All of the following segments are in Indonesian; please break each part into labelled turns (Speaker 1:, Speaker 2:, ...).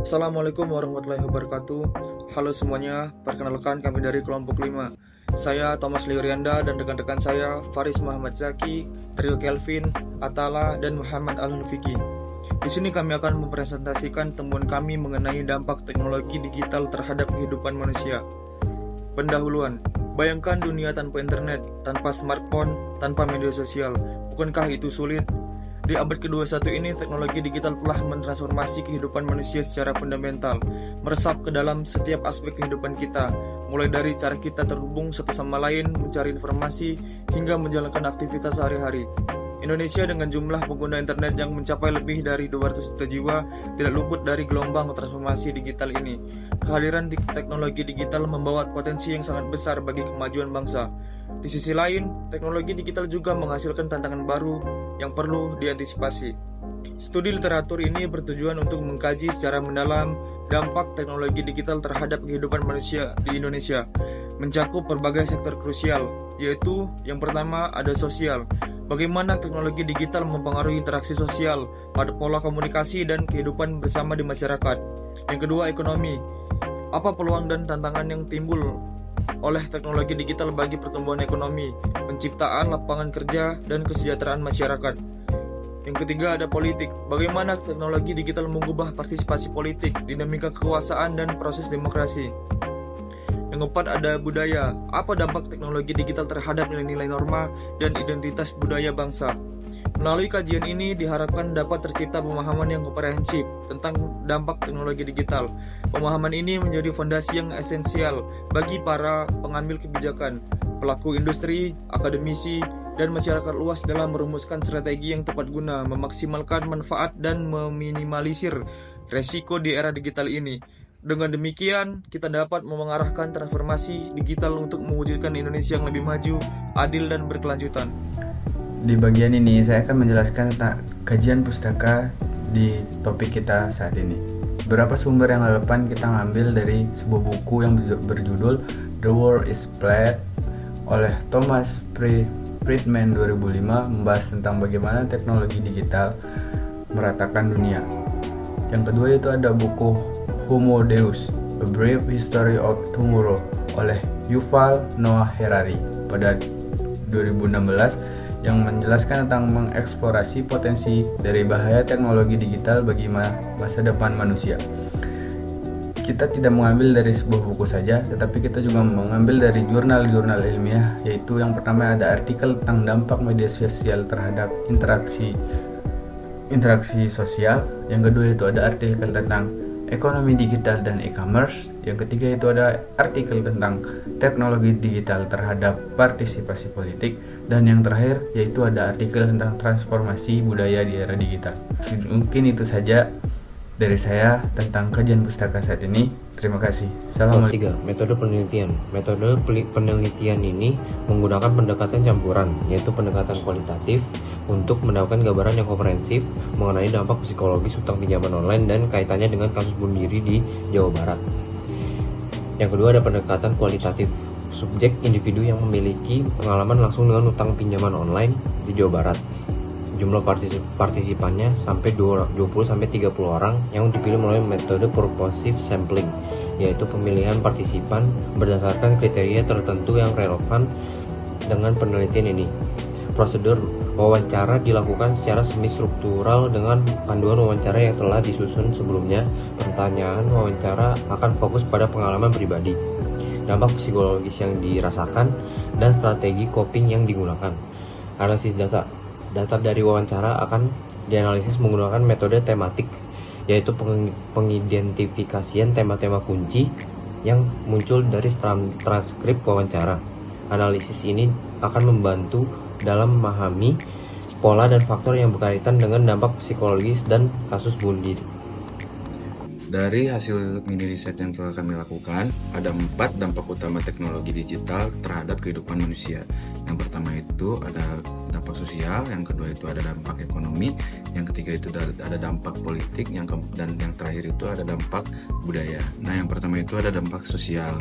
Speaker 1: Assalamualaikum warahmatullahi wabarakatuh. Halo semuanya, perkenalkan kami dari kelompok 5. Saya Thomas Liurianda dan rekan-rekan saya Faris Muhammad Zaki, Trio Kelvin, Atala, dan Muhammad Al-Hulfiki. Di sini kami akan mempresentasikan temuan kami mengenai dampak teknologi digital terhadap kehidupan manusia. Pendahuluan. Bayangkan dunia tanpa internet, tanpa smartphone, tanpa media sosial. Bukankah itu sulit? Di abad ke-21 ini, teknologi digital telah mentransformasi kehidupan manusia secara fundamental, meresap ke dalam setiap aspek kehidupan kita, mulai dari cara kita terhubung satu sama lain, mencari informasi, hingga menjalankan aktivitas sehari-hari. Indonesia dengan jumlah pengguna internet yang mencapai lebih dari 200 juta jiwa tidak luput dari gelombang transformasi digital ini. Kehadiran teknologi digital membawa potensi yang sangat besar bagi kemajuan bangsa. Di sisi lain, teknologi digital juga menghasilkan tantangan baru yang perlu diantisipasi. Studi literatur ini bertujuan untuk mengkaji secara mendalam dampak teknologi digital terhadap kehidupan manusia di Indonesia, mencakup berbagai sektor krusial, yaitu yang pertama ada sosial. Bagaimana teknologi digital mempengaruhi interaksi sosial pada pola komunikasi dan kehidupan bersama di masyarakat. Yang kedua, ekonomi. Apa peluang dan tantangan yang timbul oleh teknologi digital bagi pertumbuhan ekonomi, penciptaan lapangan kerja, dan kesejahteraan masyarakat. Yang ketiga ada politik. Bagaimana teknologi digital mengubah partisipasi politik, dinamika kekuasaan, dan proses demokrasi. Yang keempat ada budaya. Apa dampak teknologi digital terhadap nilai-nilai norma dan identitas budaya bangsa? Melalui kajian ini diharapkan dapat tercipta pemahaman yang komprehensif tentang dampak teknologi digital. Pemahaman ini menjadi fondasi yang esensial bagi para pengambil kebijakan, pelaku industri, akademisi, dan masyarakat luas dalam merumuskan strategi yang tepat guna, memaksimalkan manfaat dan meminimalisir resiko di era digital ini. Dengan demikian, kita dapat mengarahkan transformasi digital untuk mewujudkan Indonesia yang lebih maju, adil, dan berkelanjutan.
Speaker 2: Di bagian ini saya akan menjelaskan tentang kajian pustaka di topik kita saat ini. Beberapa sumber yang relevan kita ngambil dari sebuah buku yang berjudul The World is Flat oleh Thomas Friedman 2005, membahas tentang bagaimana teknologi digital meratakan dunia. Yang kedua itu ada buku Homo Deus, A Brief History of Tomorrow oleh Yuval Noah Harari pada 2016 yang menjelaskan tentang mengeksplorasi potensi dari bahaya teknologi digital bagi masa depan manusia. Kita tidak mengambil dari sebuah buku saja, tetapi kita juga mengambil dari jurnal-jurnal ilmiah, yaitu yang pertama ada artikel tentang dampak media sosial terhadap interaksi sosial. Yang kedua itu ada artikel tentang ekonomi digital dan e-commerce. Yang ketiga itu ada artikel tentang teknologi digital terhadap partisipasi politik. Dan yang terakhir yaitu ada artikel tentang transformasi budaya di era digital. Mungkin itu saja dari saya tentang kajian pustaka saat ini. Terima kasih.
Speaker 3: Assalamualaikum. Metode penelitian. Metode penelitian ini menggunakan pendekatan campuran, yaitu pendekatan kualitatif untuk mendapatkan gambaran yang komprehensif mengenai dampak psikologis utang pinjaman online dan kaitannya dengan kasus bunuh diri di Jawa Barat. Yang kedua ada pendekatan kualitatif, subjek individu yang memiliki pengalaman langsung dengan utang pinjaman online di Jawa Barat. Jumlah partisipannya sampai 20-30 orang yang dipilih melalui metode purposive sampling, yaitu pemilihan partisipan berdasarkan kriteria tertentu yang relevan dengan penelitian ini. Prosedur wawancara dilakukan secara semi-struktural dengan panduan wawancara yang telah disusun sebelumnya. Pertanyaan wawancara akan fokus pada pengalaman pribadi, dampak psikologis yang dirasakan, dan strategi coping yang digunakan. Analisis data dari wawancara akan dianalisis menggunakan metode tematik, yaitu pengidentifikasian tema-tema kunci yang muncul dari transkrip wawancara. Analisis ini akan membantu dalam memahami pola dan faktor yang berkaitan dengan dampak psikologis dan kasus bunuh diri.
Speaker 4: Dari hasil mini riset yang telah kami lakukan, ada 4 dampak utama teknologi digital terhadap kehidupan manusia. Yang pertama itu ada dampak sosial, yang kedua itu ada dampak ekonomi, yang ketiga itu ada dampak politik, dan yang terakhir itu ada dampak budaya. Nah, yang pertama itu ada dampak sosial.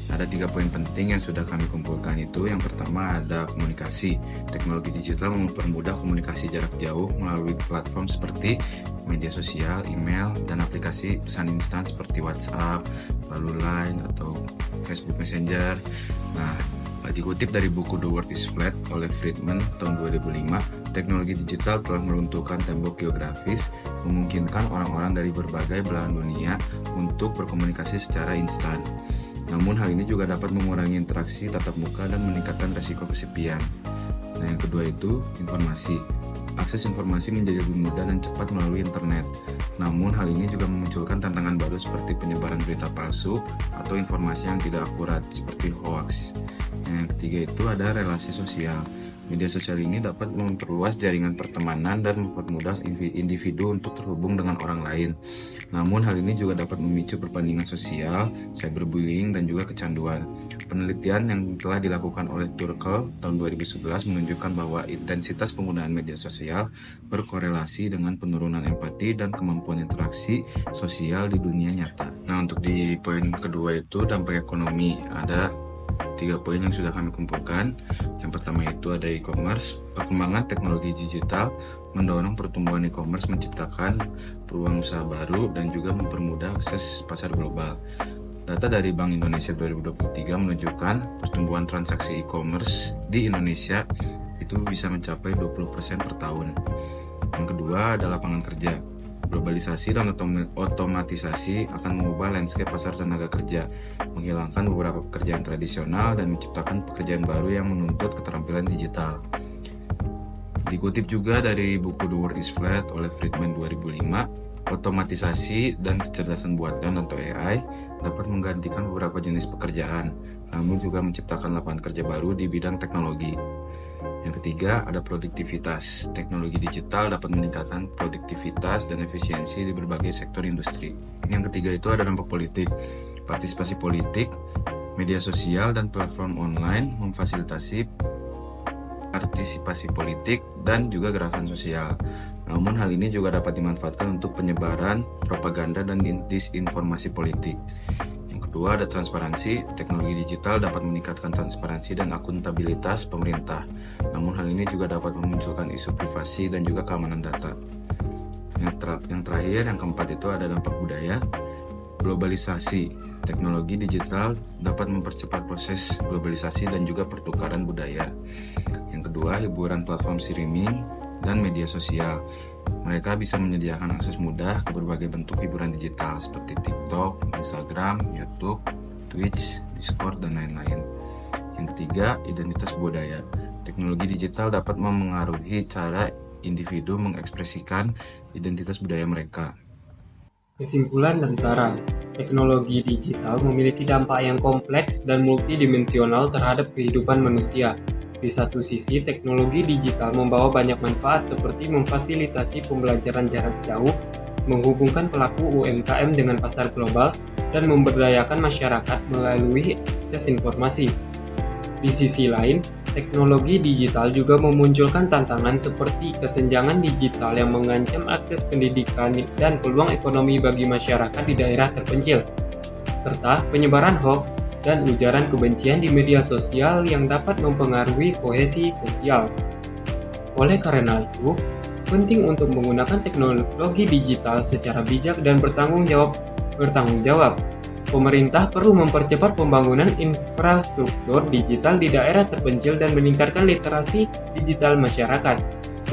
Speaker 4: Ada 3 poin penting yang sudah kami kumpulkan itu. Yang pertama ada komunikasi. Teknologi digital mempermudah komunikasi jarak jauh melalui platform seperti media sosial, email, dan aplikasi pesan instan seperti WhatsApp, lalu Line atau Facebook Messenger. Nah, dikutip dari buku The World is Flat oleh Friedman tahun 2005, teknologi digital telah meruntuhkan tembok geografis, memungkinkan orang-orang dari berbagai belahan dunia untuk berkomunikasi secara instan. Namun hal ini juga dapat mengurangi interaksi tatap muka dan meningkatkan resiko kesepian. Nah, yang kedua itu informasi. Akses informasi menjadi lebih mudah dan cepat melalui internet. Namun hal ini juga memunculkan tantangan baru seperti penyebaran berita palsu atau informasi yang tidak akurat seperti hoax. Yang ketiga itu ada relasi sosial. Media sosial ini dapat memperluas jaringan pertemanan dan mempermudah individu untuk terhubung dengan orang lain. Namun hal ini juga dapat memicu perbandingan sosial, cyberbullying, dan juga kecanduan. Penelitian yang telah dilakukan oleh Turkel tahun 2011 menunjukkan bahwa intensitas penggunaan media sosial berkorelasi dengan penurunan empati dan kemampuan interaksi sosial di dunia nyata. Nah, untuk di poin kedua itu dampak ekonomi. Ada 3 poin yang sudah kami kumpulkan. Yang pertama itu ada e-commerce. Perkembangan teknologi digital mendorong pertumbuhan e-commerce, menciptakan peluang usaha baru dan juga mempermudah akses pasar global. Data dari Bank Indonesia 2023 menunjukkan pertumbuhan transaksi e-commerce di Indonesia itu bisa mencapai 20% per tahun. Yang kedua ada lapangan kerja. Globalisasi dan otomatisasi akan mengubah landscape pasar tenaga kerja, menghilangkan beberapa pekerjaan tradisional dan menciptakan pekerjaan baru yang menuntut keterampilan digital. Dikutip juga dari buku The World is Flat oleh Friedman 2005, otomatisasi dan kecerdasan buatan atau AI dapat menggantikan beberapa jenis pekerjaan, namun juga menciptakan lapangan kerja baru di bidang teknologi. Yang ketiga, ada produktivitas. Teknologi digital dapat meningkatkan produktivitas dan efisiensi di berbagai sektor industri. Yang ketiga itu ada dampak politik. Partisipasi politik, media sosial, dan platform online memfasilitasi partisipasi politik dan juga gerakan sosial. Namun hal ini juga dapat dimanfaatkan untuk penyebaran propaganda dan disinformasi politik. Kedua ada transparansi. Teknologi digital dapat meningkatkan transparansi dan akuntabilitas pemerintah. Namun hal ini juga dapat memunculkan isu privasi dan juga keamanan data. Yang terakhir, yang keempat itu ada dampak budaya. Globalisasi. Teknologi digital dapat mempercepat proses globalisasi dan juga pertukaran budaya. Yang kedua, hiburan platform streaming dan media sosial. Mereka bisa menyediakan akses mudah ke berbagai bentuk hiburan digital seperti TikTok, Instagram, YouTube, Twitch, Discord, dan lain-lain. Yang ketiga, identitas budaya. Teknologi digital dapat memengaruhi cara individu mengekspresikan identitas budaya mereka.
Speaker 5: Kesimpulan dan saran, teknologi digital memiliki dampak yang kompleks dan multidimensional terhadap kehidupan manusia. Di satu sisi, teknologi digital membawa banyak manfaat seperti memfasilitasi pembelajaran jarak jauh, menghubungkan pelaku UMKM dengan pasar global, dan memberdayakan masyarakat melalui akses informasi. Di sisi lain, teknologi digital juga memunculkan tantangan seperti kesenjangan digital yang mengancam akses pendidikan dan peluang ekonomi bagi masyarakat di daerah terpencil, serta penyebaran hoaks dan ujaran kebencian di media sosial yang dapat mempengaruhi kohesi sosial. Oleh karena itu, penting untuk menggunakan teknologi digital secara bijak dan bertanggung jawab. Pemerintah perlu mempercepat pembangunan infrastruktur digital di daerah terpencil dan meningkatkan literasi digital masyarakat.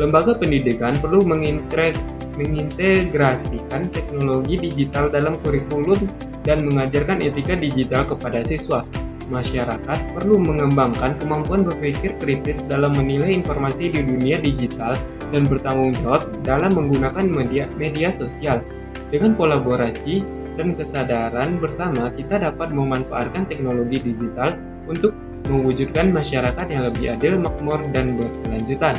Speaker 5: Lembaga pendidikan perlu mengintegrasikan teknologi digital dalam kurikulum dan mengajarkan etika digital kepada siswa. Masyarakat perlu mengembangkan kemampuan berpikir kritis dalam menilai informasi di dunia digital dan bertanggung jawab dalam menggunakan media sosial. Dengan kolaborasi dan kesadaran bersama, kita dapat memanfaatkan teknologi digital untuk mewujudkan masyarakat yang lebih adil, makmur, dan berkelanjutan.